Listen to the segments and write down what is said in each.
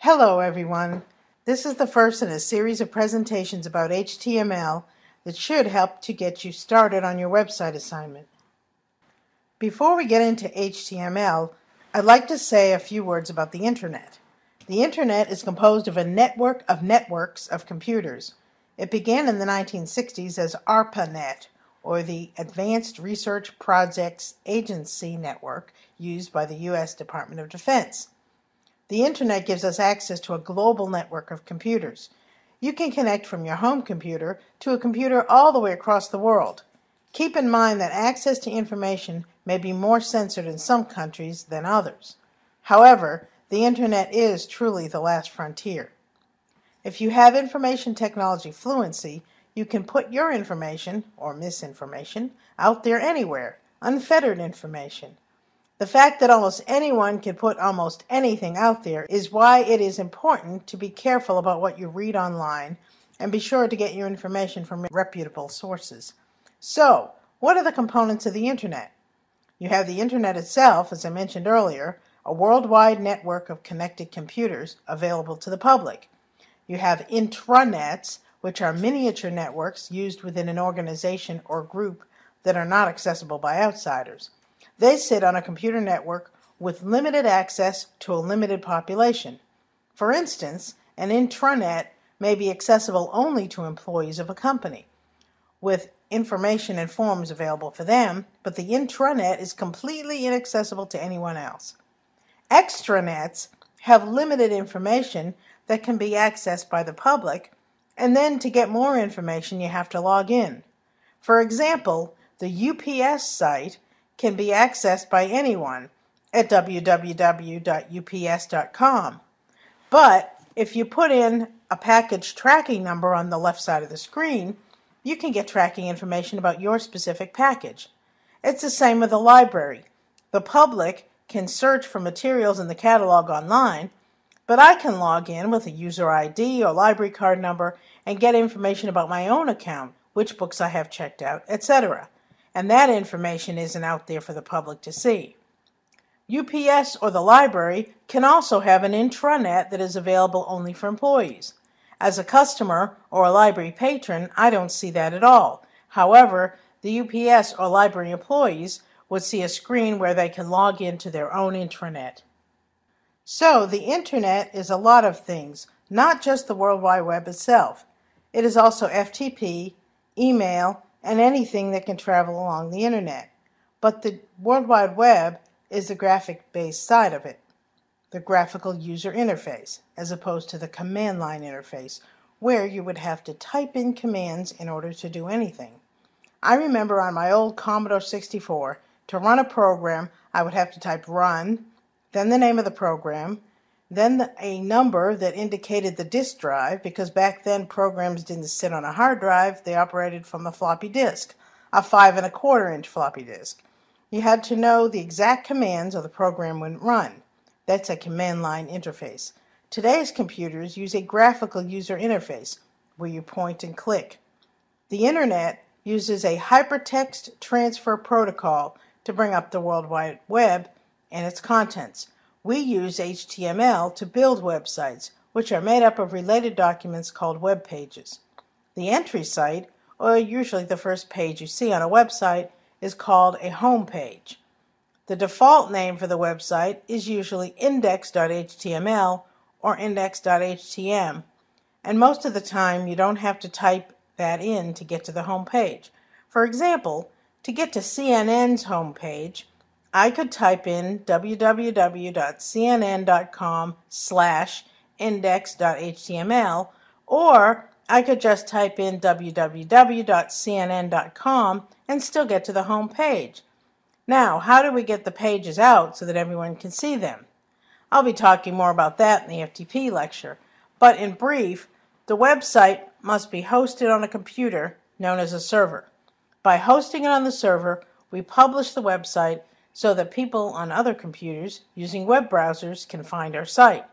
Hello everyone. This is the first in a series of presentations about HTML that should help to get you started on your website assignment. Before we get into HTML, I'd like to say a few words about the Internet. The Internet is composed of a network of networks of computers. It began in the 1960s as ARPANET, or the Advanced Research Projects Agency Network, used by the U.S. Department of Defense. The Internet gives us access to a global network of computers. You can connect from your home computer to a computer all the way across the world. Keep in mind that access to information may be more censored in some countries than others. However, the Internet is truly the last frontier. If you have information technology fluency, you can put your information, or misinformation, out there anywhere, unfettered information. The fact that almost anyone can put almost anything out there is why it is important to be careful about what you read online and be sure to get your information from reputable sources. So, what are the components of the Internet? You have the Internet itself, as I mentioned earlier, a worldwide network of connected computers available to the public. You have intranets, which are miniature networks used within an organization or group that are not accessible by outsiders. They sit on a computer network with limited access to a limited population. For instance, an intranet may be accessible only to employees of a company, with information and forms available for them, but the intranet is completely inaccessible to anyone else. Extranets have limited information that can be accessed by the public, and then to get more information you have to log in. For example, the UPS site can be accessed by anyone at www.ups.com. But if you put in a package tracking number on the left side of the screen, you can get tracking information about your specific package. It's the same with a library. The public can search for materials in the catalog online, but I can log in with a user ID or library card number and get information about my own account, which books I have checked out, etc. And that information isn't out there for the public to see. UPS or the library can also have an intranet that is available only for employees. As a customer or a library patron, I don't see that at all. However, the UPS or library employees would see a screen where they can log into their own intranet. So, the Internet is a lot of things, not just the World Wide Web itself. It is also FTP, email, and anything that can travel along the Internet. But the World Wide Web is the graphic-based side of it, the graphical user interface, as opposed to the command line interface, where you would have to type in commands in order to do anything. I remember on my old Commodore 64, to run a program, I would have to type run, then the name of the program, then a number that indicated the disk drive, because back then programs didn't sit on a hard drive, they operated from a floppy disk, a 5 1/4-inch floppy disk. You had to know the exact commands or the program wouldn't run. That's a command line interface. Today's computers use a graphical user interface, where you point and click. The Internet uses a hypertext transfer protocol to bring up the World Wide Web and its contents. We use HTML to build websites, which are made up of related documents called web pages. The entry site, or usually the first page you see on a website, is called a home page. The default name for the website is usually index.html or index.htm, and most of the time you don't have to type that in to get to the home page. For example, to get to CNN's home page, I could type in www.cnn.com/index.html, or I could just type in www.cnn.com and still get to the home page. Now, how do we get the pages out so that everyone can see them? I'll be talking more about that in the FTP lecture, but in brief, the website must be hosted on a computer known as a server. By hosting it on the server, we publish the website so that people on other computers using web browsers can find our site.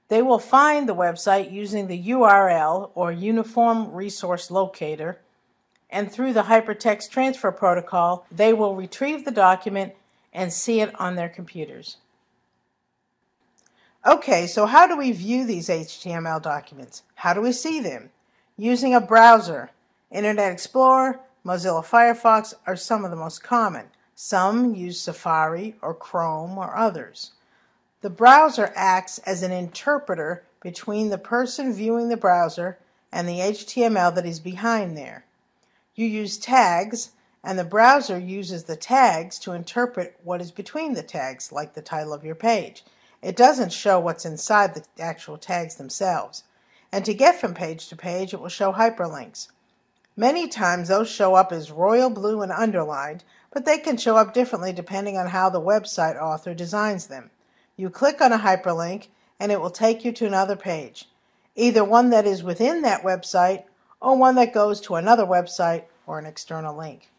They will find the website using the URL or Uniform Resource Locator, and through the Hypertext Transfer Protocol, they will retrieve the document and see it on their computers. Okay, so how do we view these HTML documents? How do we see them? Using a browser. Internet Explorer, Mozilla Firefox are some of the most common. Some use Safari or Chrome or others. The browser acts as an interpreter between the person viewing the browser and the HTML that is behind there. You use tags, and the browser uses the tags to interpret what is between the tags, like the title of your page. It doesn't show what's inside the actual tags themselves. And to get from page to page, it will show hyperlinks. Many times those show up as royal blue and underlined, but they can show up differently depending on how the website author designs them. You click on a hyperlink, and it will take you to another page, either one that is within that website or one that goes to another website or an external link.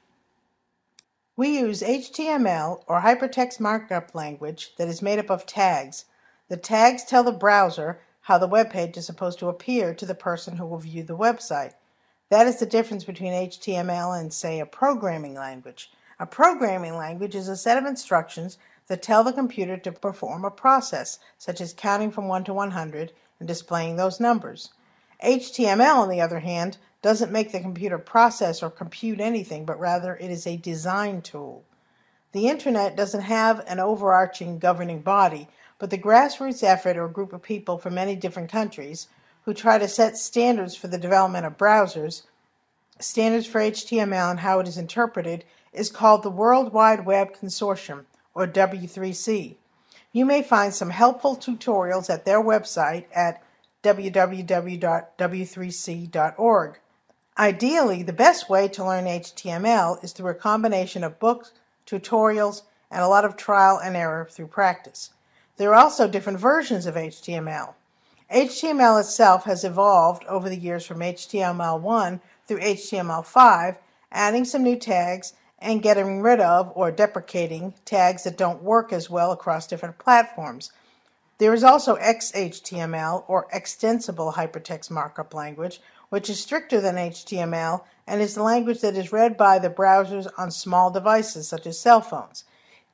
We use HTML or hypertext markup language that is made up of tags. The tags tell the browser how the web page is supposed to appear to the person who will view the website. That is the difference between HTML and, say, a programming language. A programming language is a set of instructions that tell the computer to perform a process, such as counting from 1 to 100 and displaying those numbers. HTML, on the other hand, doesn't make the computer process or compute anything, but rather it is a design tool. The Internet doesn't have an overarching governing body, but the grassroots effort or group of people from many different countries who try to set standards for the development of browsers, standards for HTML and how it is interpreted, is called the World Wide Web Consortium, or W3C. You may find some helpful tutorials at their website at www.w3c.org. Ideally, the best way to learn HTML is through a combination of books, tutorials, and a lot of trial and error through practice. There are also different versions of HTML. HTML itself has evolved over the years from HTML1 through HTML5, adding some new tags and getting rid of or deprecating tags that don't work as well across different platforms. There is also XHTML, or Extensible Hypertext Markup Language, which is stricter than HTML and is the language that is read by the browsers on small devices such as cell phones.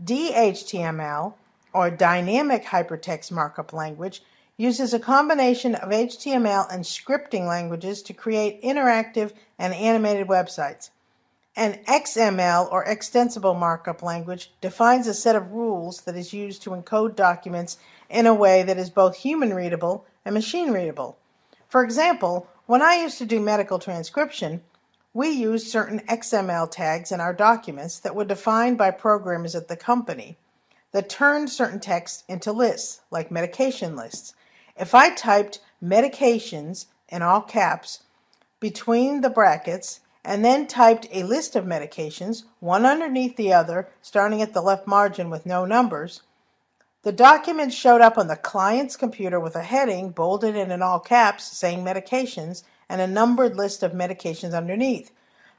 DHTML, or Dynamic Hypertext Markup Language, uses a combination of HTML and scripting languages to create interactive and animated websites. An XML, or Extensible Markup Language, defines a set of rules that is used to encode documents in a way that is both human-readable and machine-readable. For example, when I used to do medical transcription, we used certain XML tags in our documents that were defined by programmers at the company that turned certain text into lists, like medication lists. If I typed medications in all caps between the brackets and then typed a list of medications, one underneath the other, starting at the left margin with no numbers, the document showed up on the client's computer with a heading bolded and in all caps saying medications and a numbered list of medications underneath.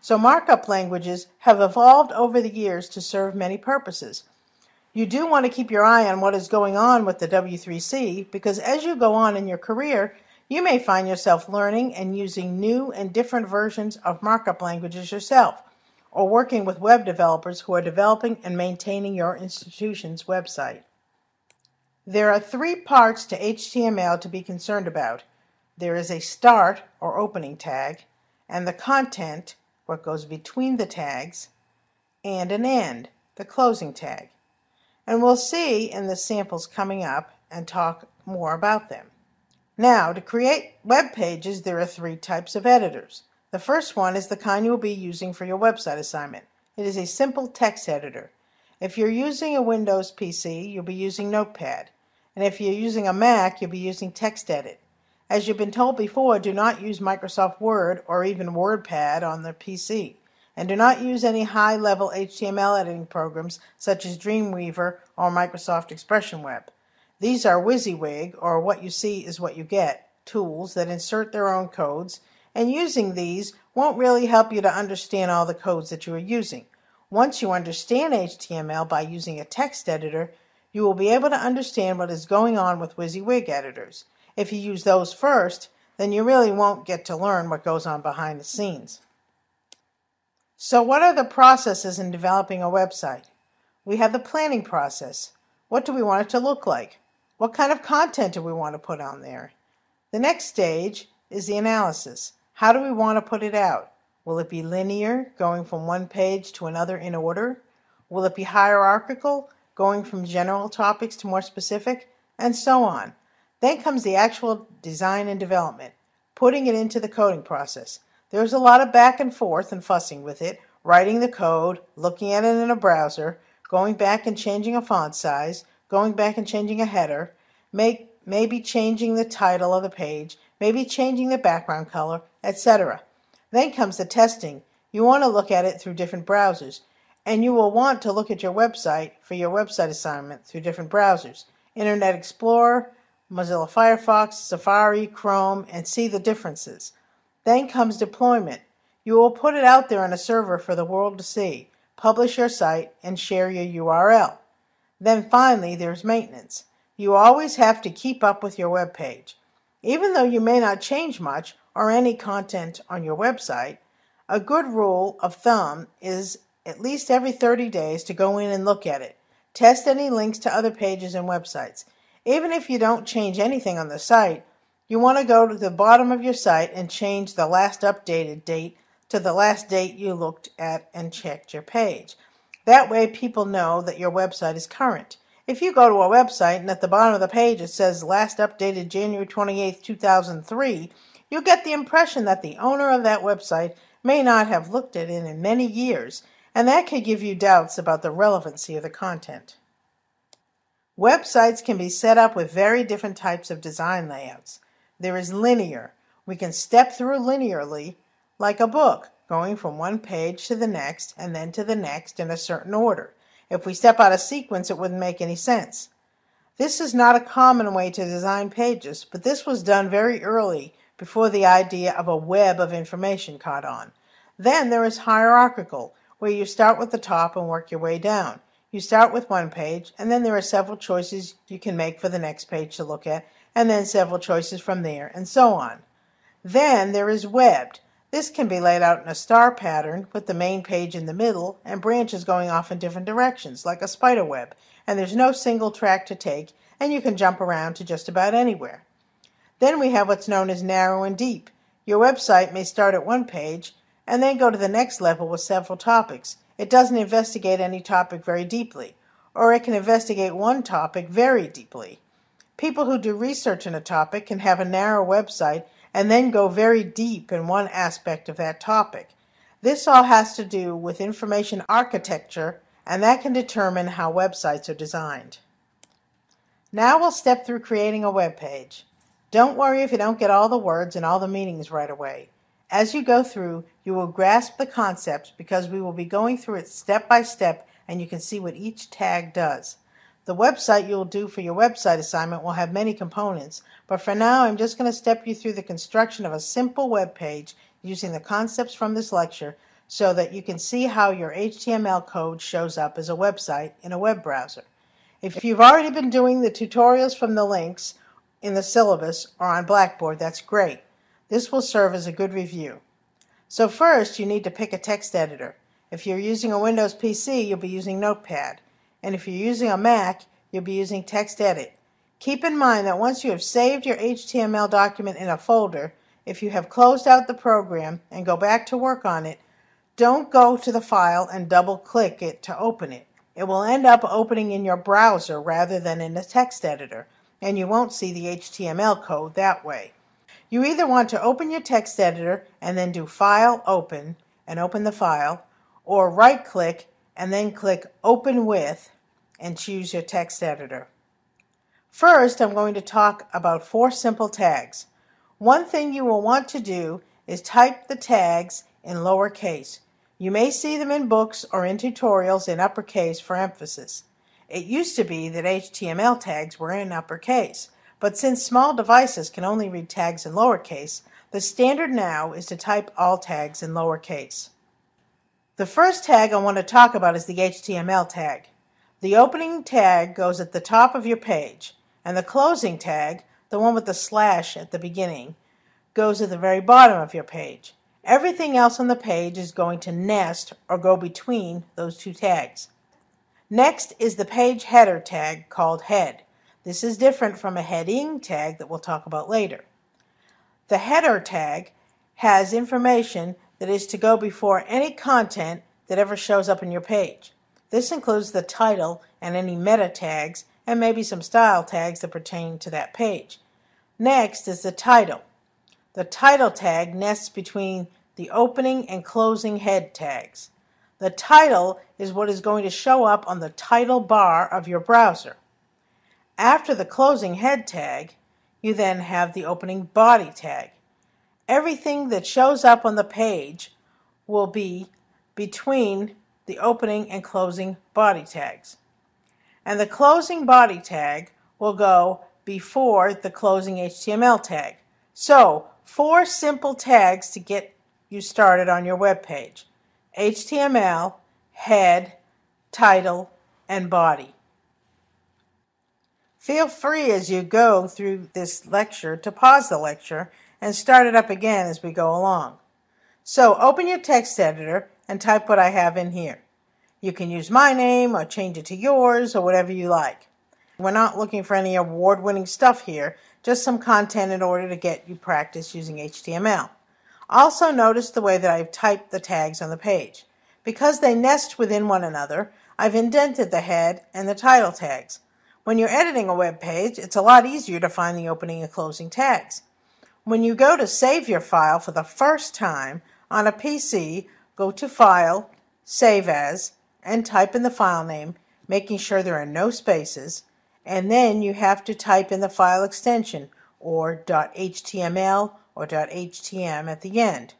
So markup languages have evolved over the years to serve many purposes. You do want to keep your eye on what is going on with the W3C because as you go on in your career, you may find yourself learning and using new and different versions of markup languages yourself, or working with web developers who are developing and maintaining your institution's website. There are 3 parts to HTML to be concerned about. There is a start or opening tag, and the content, what goes between the tags, and an end, the closing tag. And we'll see in the samples coming up and talk more about them. Now, to create web pages, there are 3 types of editors. The first one is the kind you will be using for your website assignment. It is a simple text editor. If you're using a Windows PC, you'll be using Notepad. And if you're using a Mac, you'll be using TextEdit. As you've been told before, do not use Microsoft Word or even WordPad on the PC. And do not use any high-level HTML editing programs such as Dreamweaver or Microsoft Expression Web. These are WYSIWYG, or what you see is what you get, tools that insert their own codes, and using these won't really help you to understand all the codes that you are using. Once you understand HTML by using a text editor, you will be able to understand what is going on with WYSIWYG editors. If you use those first, then you really won't get to learn what goes on behind the scenes. So what are the processes in developing a website? We have the planning process. What do we want it to look like? What kind of content do we want to put on there? The next stage is the analysis. How do we want to put it out? Will it be linear, going from one page to another in order? Will it be hierarchical, going from general topics to more specific? And so on. Then comes the actual design and development, putting it into the coding process. There's a lot of back and forth and fussing with it, writing the code, looking at it in a browser, going back and changing a font size, going back and changing a header, maybe changing the title of the page, maybe changing the background color, etc. Then comes the testing. You want to look at it through different browsers, and you will want to look at your website for your website assignment through different browsers. Internet Explorer, Mozilla Firefox, Safari, Chrome, and see the differences. Then comes deployment. You will put it out there on a server for the world to see, publish your site, and share your URL. Then finally, there's maintenance. You always have to keep up with your web page. Even though you may not change much or any content on your website, a good rule of thumb is at least every 30 days to go in and look at it. Test any links to other pages and websites. Even if you don't change anything on the site, you want to go to the bottom of your site and change the last updated date to the last date you looked at and checked your page. That way people know that your website is current. If you go to a website and at the bottom of the page it says last updated January 28, 2003, you'll get the impression that the owner of that website may not have looked at it in many years, and that could give you doubts about the relevancy of the content. Websites can be set up with very different types of design layouts. There is linear. We can step through linearly like a book, going from one page to the next and then to the next in a certain order. If we step out of sequence, it wouldn't make any sense. This is not a common way to design pages, but this was done very early before the idea of a web of information caught on. Then there is hierarchical, where you start with the top and work your way down. You start with one page, and then there are several choices you can make for the next page to look at, and then several choices from there, and so on. Then there is webbed. This can be laid out in a star pattern with the main page in the middle and branches going off in different directions, like a spider web, and there's no single track to take, and you can jump around to just about anywhere. Then we have what's known as narrow and deep. Your website may start at one page and then go to the next level with several topics. It doesn't investigate any topic very deeply, or it can investigate one topic very deeply. People who do research in a topic can have a narrow website and then go very deep in one aspect of that topic. This all has to do with information architecture, and that can determine how websites are designed. Now we'll step through creating a web page. Don't worry if you don't get all the words and all the meanings right away. As you go through, you will grasp the concepts because we will be going through it step by step, and you can see what each tag does. The website you'll do for your website assignment will have many components, but for now I'm just going to step you through the construction of a simple web page using the concepts from this lecture so that you can see how your HTML code shows up as a website in a web browser. If you've already been doing the tutorials from the links in the syllabus or on Blackboard, that's great. This will serve as a good review. So first, you need to pick a text editor. If you're using a Windows PC, you'll be using Notepad. And if you're using a Mac, you'll be using TextEdit. Keep in mind that once you have saved your HTML document in a folder, if you have closed out the program and go back to work on it, don't go to the file and double-click it to open it. It will end up opening in your browser rather than in a text editor, and you won't see the HTML code that way. You either want to open your text editor and then do File, Open, and open the file, or right-click and then click Open With and choose your text editor. First, I'm going to talk about 4 simple tags. One thing you will want to do is type the tags in lowercase. You may see them in books or in tutorials in uppercase for emphasis. It used to be that HTML tags were in uppercase, but since small devices can only read tags in lowercase, the standard now is to type all tags in lowercase. The first tag I want to talk about is the HTML tag. The opening tag goes at the top of your page, and the closing tag, the one with the slash at the beginning, goes at the very bottom of your page. Everything else on the page is going to nest or go between those two tags. Next is the page header tag called head. This is different from a heading tag that we'll talk about later. The header tag has information that is to go before any content that ever shows up in your page. This includes the title and any meta tags and maybe some style tags that pertain to that page. Next is the title. The title tag nests between the opening and closing head tags. The title is what is going to show up on the title bar of your browser. After the closing head tag, you then have the opening body tag. Everything that shows up on the page will be between the opening and closing body tags. And the closing body tag will go before the closing HTML tag. So, 4 simple tags to get you started on your web page: HTML, head, title, and body. Feel free as you go through this lecture to pause the lecture and start it up again as we go along. So open your text editor and type what I have in here. You can use my name or change it to yours or whatever you like. We're not looking for any award-winning stuff here, just some content in order to get you practice using HTML. Also notice the way that I've typed the tags on the page. Because they nest within one another, I've indented the head and the title tags. When you're editing a web page, it's a lot easier to find the opening and closing tags. When you go to save your file for the first time on a PC, go to File, Save As, and type in the file name, making sure there are no spaces, and then you have to type in the file extension, or .html or .htm at the end.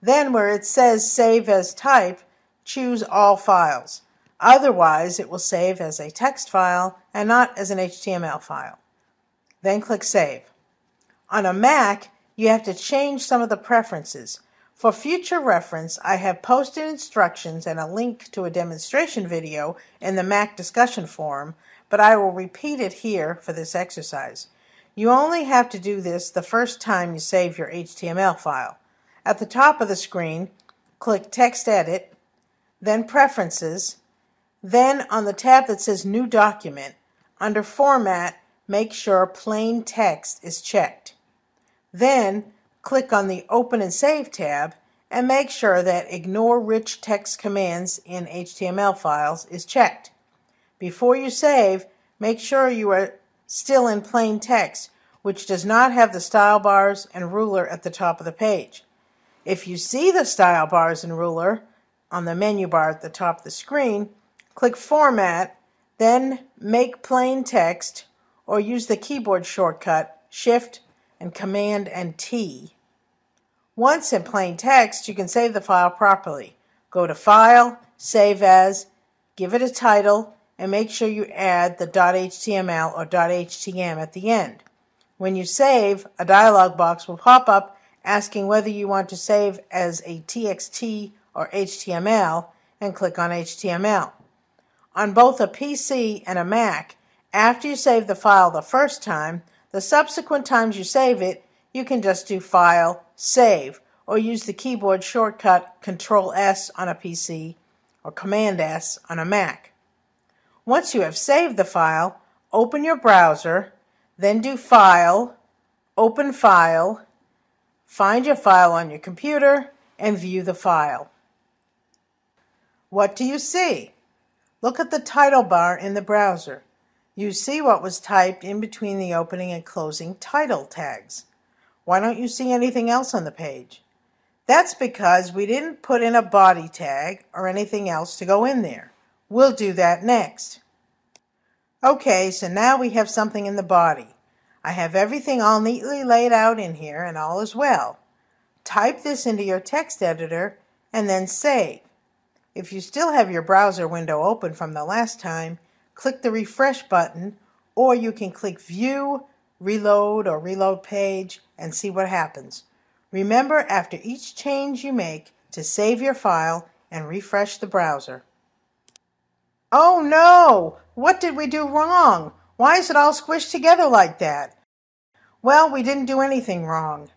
Then where it says Save As Type, choose All Files. Otherwise, it will save as a text file and not as an HTML file. Then click Save. On a Mac, you have to change some of the preferences. For future reference, I have posted instructions and a link to a demonstration video in the Mac discussion forum, but I will repeat it here for this exercise. You only have to do this the first time you save your HTML file. At the top of the screen, click Text Edit, then Preferences. Then on the tab that says New Document, under Format, make sure Plain Text is checked. Then click on the Open and Save tab and make sure that Ignore Rich Text Commands in HTML Files is checked. Before you save, make sure you are still in plain text, which does not have the style bars and ruler at the top of the page. If you see the style bars and ruler on the menu bar at the top of the screen, click Format, then Make Plain Text, or use the keyboard shortcut Shift and Command and T. Once in plain text, you can save the file properly. Go to File, Save As, give it a title, and make sure you add the .html or .htm at the end. When you save, a dialog box will pop up asking whether you want to save as a TXT or HTML, and click on HTML. On both a PC and a Mac, after you save the file the first time, the subsequent times you save it, you can just do File, Save, or use the keyboard shortcut Control-S on a PC or Command-S on a Mac. Once you have saved the file, open your browser, then do File, Open File, find your file on your computer, and view the file. What do you see? Look at the title bar in the browser. You see what was typed in between the opening and closing title tags. Why don't you see anything else on the page? That's because we didn't put in a body tag or anything else to go in there. We'll do that next. Okay, so now we have something in the body. I have everything all neatly laid out in here and all is well. Type this into your text editor and then save. If you still have your browser window open from the last time, click the refresh button, or you can click View, Reload, or Reload Page and see what happens. Remember after each change you make to save your file and refresh the browser. Oh no! What did we do wrong? Why is it all squished together like that? Well, we didn't do anything wrong.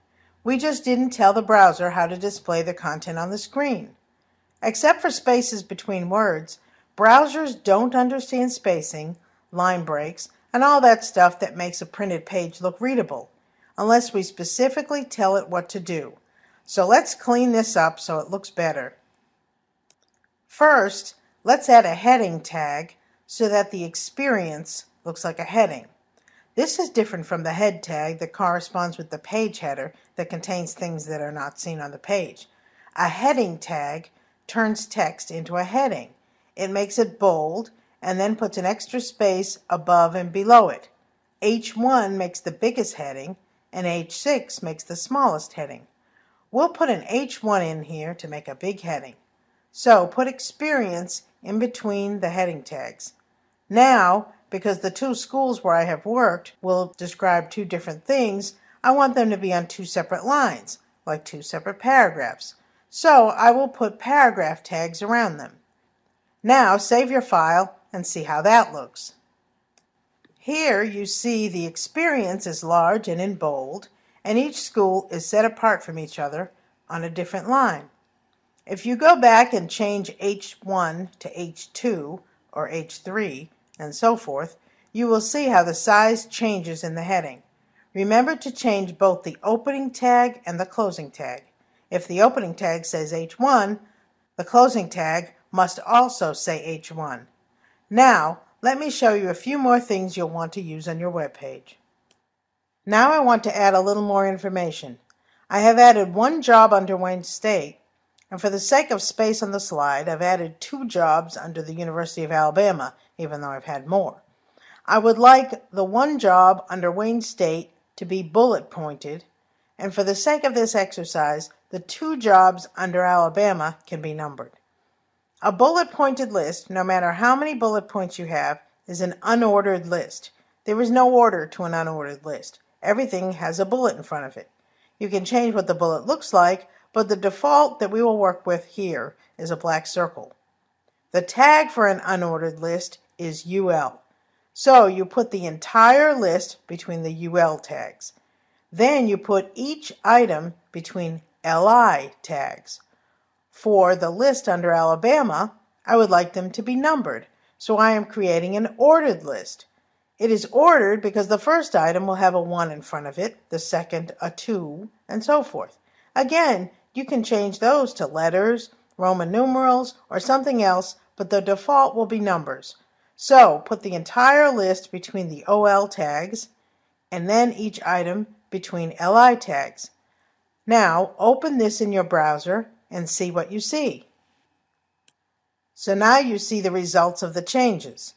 We just didn't tell the browser how to display the content on the screen. Except for spaces between words, browsers don't understand spacing, line breaks, and all that stuff that makes a printed page look readable, unless we specifically tell it what to do. So let's clean this up so it looks better. First, let's add a heading tag so that the experience looks like a heading. This is different from the head tag that corresponds with the page header that contains things that are not seen on the page. A heading tag turns text into a heading. It makes it bold and then puts an extra space above and below it. H1 makes the biggest heading and H6 makes the smallest heading. We'll put an H1 in here to make a big heading. So put experience in between the heading tags. Now, because the two schools where I have worked will describe two different things, I want them to be on two separate lines, like two separate paragraphs. So I will put paragraph tags around them. Now save your file and see how that looks. Here you see the experience is large and in bold, and each school is set apart from each other on a different line. If you go back and change H1 to H2 or H3 and so forth, you will see how the size changes in the heading. Remember to change both the opening tag and the closing tag. If the opening tag says H1, the closing tag must also say H1. Now, let me show you a few more things you'll want to use on your web page. Now I want to add a little more information. I have added one job under Wayne State, and for the sake of space on the slide, I've added 2 jobs under the University of Alabama, even though I've had more. I would like the one job under Wayne State to be bullet pointed, and for the sake of this exercise, the 2 jobs under Alabama can be numbered. A bullet-pointed list, no matter how many bullet points you have, is an unordered list. There is no order to an unordered list. Everything has a bullet in front of it. You can change what the bullet looks like, but the default that we will work with here is a black circle. The tag for an unordered list is UL. So you put the entire list between the UL tags. Then you put each item between LI tags. For the list under Alabama, I would like them to be numbered, so I am creating an ordered list. It is ordered because the first item will have a 1 in front of it, the second a 2, and so forth. Again, you can change those to letters, Roman numerals, or something else, but the default will be numbers. So put the entire list between the OL tags, and then each item between LI tags. Now open this in your browser and see what you see. So now you see the results of the changes.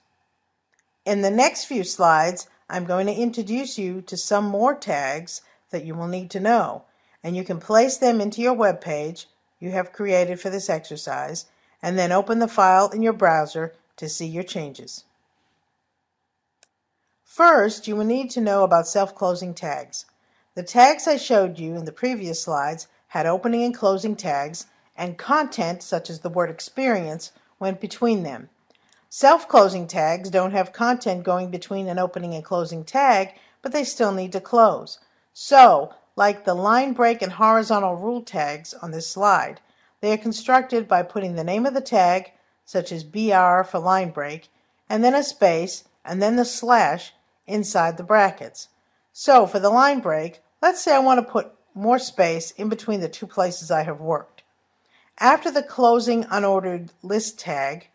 In the next few slides, I'm going to introduce you to some more tags that you will need to know, and you can place them into your web page you have created for this exercise, and then open the file in your browser to see your changes. First, you will need to know about self-closing tags. The tags I showed you in the previous slides had opening and closing tags, and content, such as the word experience, went between them. Self-closing tags don't have content going between an opening and closing tag, but they still need to close. So, like the line break and horizontal rule tags on this slide, they are constructed by putting the name of the tag, such as BR for line break, and then a space, and then the slash inside the brackets. So for the line break, let's say I want to put more space in between the 2 places I have worked. After the closing unordered list tag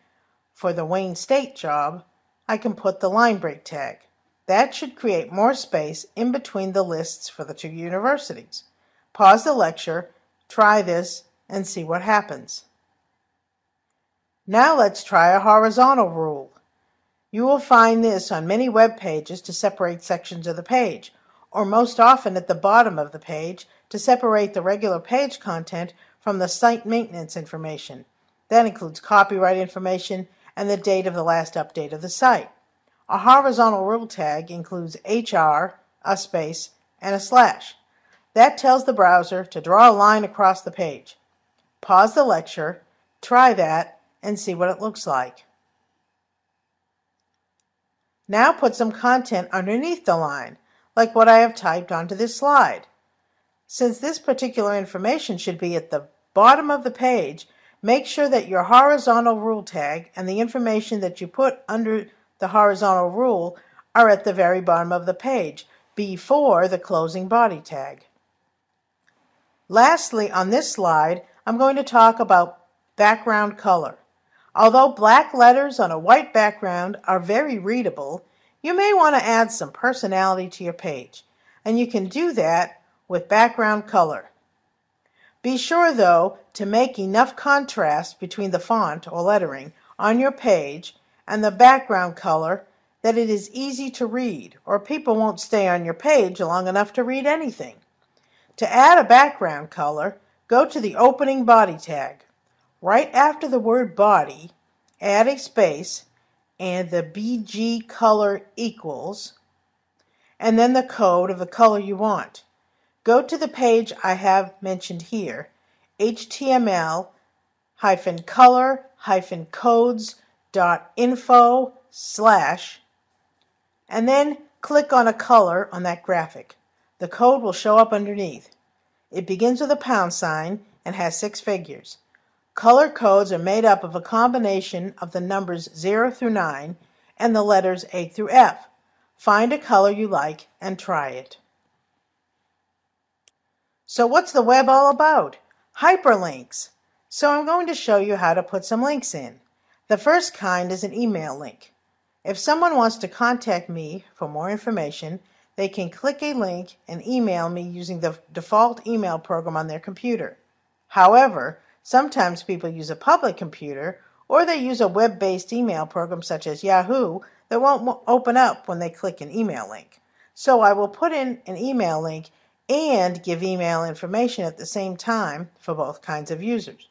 for the Wayne State job, I can put the line break tag. That should create more space in between the lists for the 2 universities. Pause the lecture, try this, and see what happens. Now let's try a horizontal rule. You will find this on many web pages to separate sections of the page, or most often at the bottom of the page to separate the regular page content from the site maintenance information. That includes copyright information and the date of the last update of the site. A horizontal rule tag includes HR, a space, and a slash. That tells the browser to draw a line across the page. Pause the lecture, try that, and see what it looks like. Now put some content underneath the line, like what I have typed onto this slide. Since this particular information should be at the bottom of the page, make sure that your horizontal rule tag and the information that you put under the horizontal rule are at the very bottom of the page, before the closing body tag. Lastly, on this slide, I'm going to talk about background color. Although black letters on a white background are very readable, you may want to add some personality to your page, and you can do that with background color. Be sure, though, to make enough contrast between the font or lettering on your page and the background color that it is easy to read, or people won't stay on your page long enough to read anything. To add a background color, go to the opening body tag. Right after the word body, add a space and the BG color equals, and then the code of the color you want. Go to the page I have mentioned here, html-color-codes.info/ and then click on a color on that graphic. The code will show up underneath. It begins with a £sign and has 6 figures. Color codes are made up of a combination of the numbers 0 through 9 and the letters A through F. Find a color you like and try it. So what's the web all about? Hyperlinks. So I'm going to show you how to put some links in. The first kind is an email link. If someone wants to contact me for more information, they can click a link and email me using the default email program on their computer. However, sometimes people use a public computer, or they use a web-based email program such as Yahoo that won't open up when they click an email link. So I will put in an email link and give email information at the same time for both kinds of users.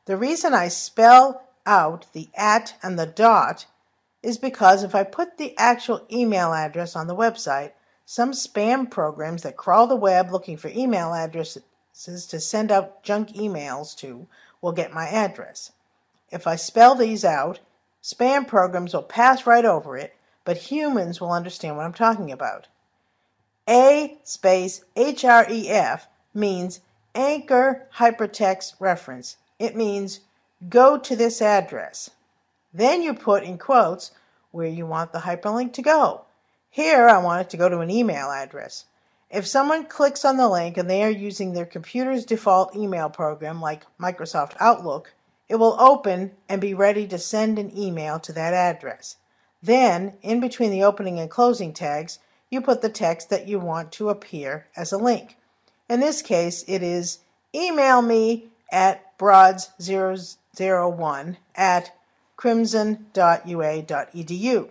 The reason I spell out the @ and the dot is because if I put the actual email address on the website, some spam programs that crawl the web looking for email addresses to send out junk emails to will get my address. If I spell these out, spam programs will pass right over it, but humans will understand what I'm talking about. A space href means Anchor Hypertext Reference. It means go to this address. Then you put in quotes where you want the hyperlink to go. Here I want it to go to an email address. If someone clicks on the link and they are using their computer's default email program like Microsoft Outlook, it will open and be ready to send an email to that address. Then, in between the opening and closing tags, you put the text that you want to appear as a link. In this case, it is email me at broads001@crimson.ua.edu.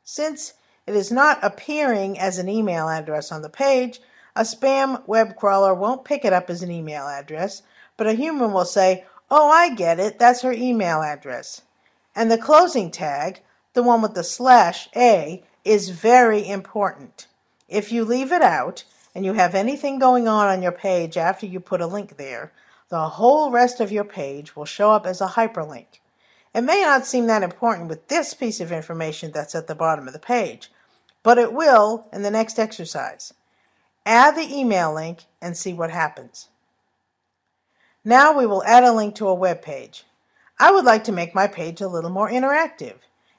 Since it is not appearing as an email address on the page, a spam web crawler won't pick it up as an email address, but a human will say, "Oh, I get it, that's her email address." And the closing tag, the one with the /a, is very important. If you leave it out and you have anything going on your page after you put a link there, the whole rest of your page will show up as a hyperlink. It may not seem that important with this piece of information that's at the bottom of the page, but it will in the next exercise. Add the email link and see what happens. Now we will add a link to a web page. I would like to make my page a little more interactive,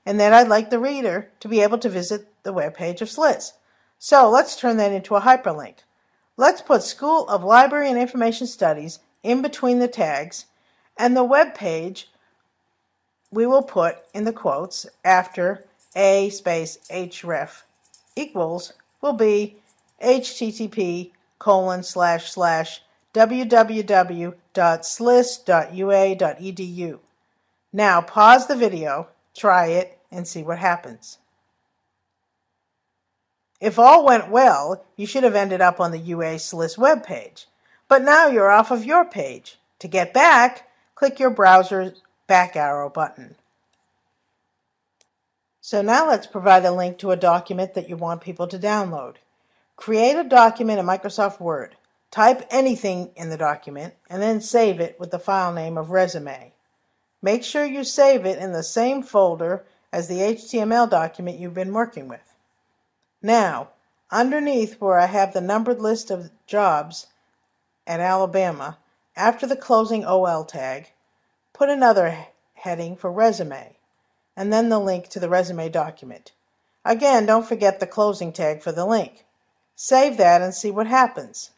and then I'd like the reader to be able to visit the web page of Slits. So let's turn that into a hyperlink. Let's put School of Library and Information Studies in between the tags, and the web page we will put in the quotes after a space href equals will be http://www.slis.ua.edu. Now pause the video, try it, and see what happens. If all went well, you should have ended up on the UA SLIS web page. But now you're off of your page. To get back, click your browser's back arrow button. So now let's provide a link to a document that you want people to download. Create a document in Microsoft Word. Type anything in the document and then save it with the file name of resume. Make sure you save it in the same folder as the HTML document you've been working with. Now, underneath where I have the numbered list of jobs at Alabama, after the closing OL tag, put another heading for resume, and then the link to the resume document. Again, don't forget the closing tag for the link. Save that and see what happens.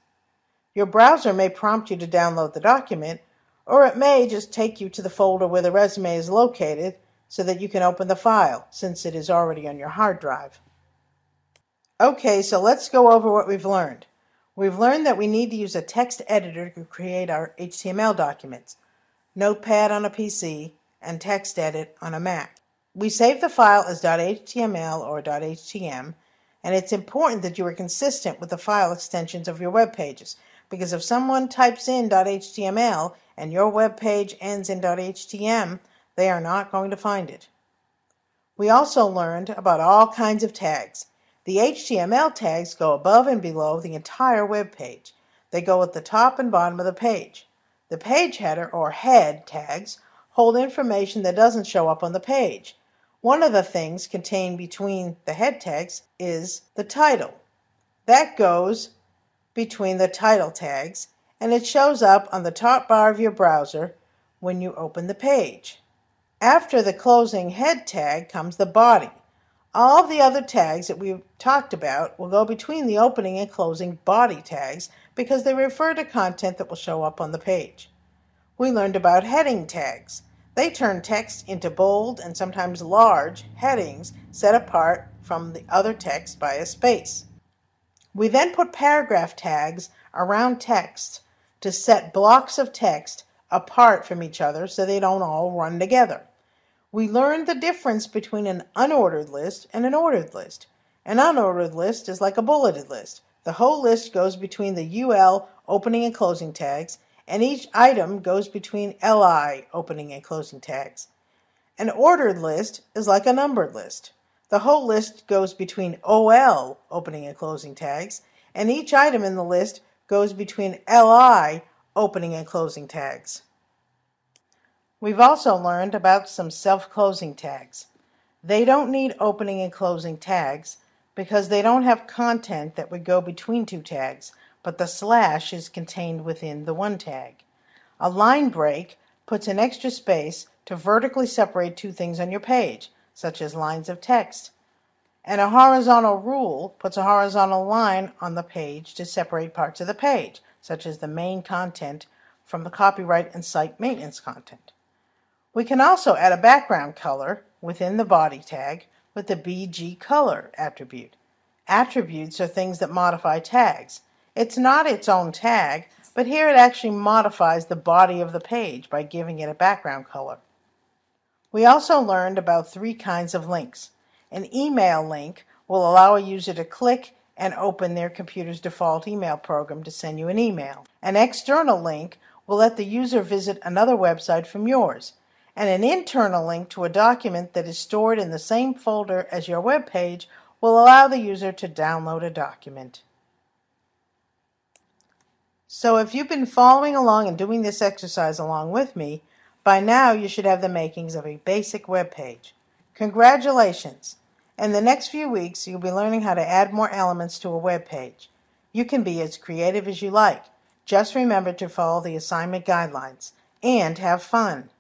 Your browser may prompt you to download the document, or it may just take you to the folder where the resume is located so that you can open the file, since it is already on your hard drive. Okay, so let's go over what we've learned. We've learned that we need to use a text editor to create our HTML documents, Notepad on a PC, and TextEdit on a Mac. We save the file as .html or .htm, and it's important that you are consistent with the file extensions of your web pages, because if someone types in .html and your web page ends in .htm, they are not going to find it. We also learned about all kinds of tags. The HTML tags go above and below the entire web page. They go at the top and bottom of the page. The page header or head tags hold information that doesn't show up on the page. One of the things contained between the head tags is the title. That goes between the title tags, and it shows up on the top bar of your browser when you open the page. After the closing head tag comes the body. All of the other tags that we've talked about will go between the opening and closing body tags because they refer to content that will show up on the page. We learned about heading tags. They turn text into bold and sometimes large headings set apart from the other text by a space. We then put paragraph tags around text to set blocks of text apart from each other so they don't all run together. We learned the difference between an unordered list and an ordered list. An unordered list is like a bulleted list. The whole list goes between the UL opening and closing tags, and each item goes between LI opening and closing tags. An ordered list is like a numbered list. The whole list goes between OL opening and closing tags, and each item in the list goes between LI opening and closing tags. We've also learned about some self-closing tags. They don't need opening and closing tags because they don't have content that would go between two tags, but the slash is contained within the one tag. A line break puts an extra space to vertically separate two things on your page, such as lines of text. And a horizontal rule puts a horizontal line on the page to separate parts of the page, such as the main content from the copyright and site maintenance content. We can also add a background color within the body tag with the BG color attribute. Attributes are things that modify tags. It's not its own tag, but here it actually modifies the body of the page by giving it a background color. We also learned about 3 kinds of links. An email link will allow a user to click and open their computer's default email program to send you an email. An external link will let the user visit another website from yours. And an internal link to a document that is stored in the same folder as your web page will allow the user to download a document. So if you've been following along and doing this exercise along with me, by now you should have the makings of a basic web page. Congratulations! In the next few weeks, you'll be learning how to add more elements to a web page. You can be as creative as you like. Just remember to follow the assignment guidelines and have fun.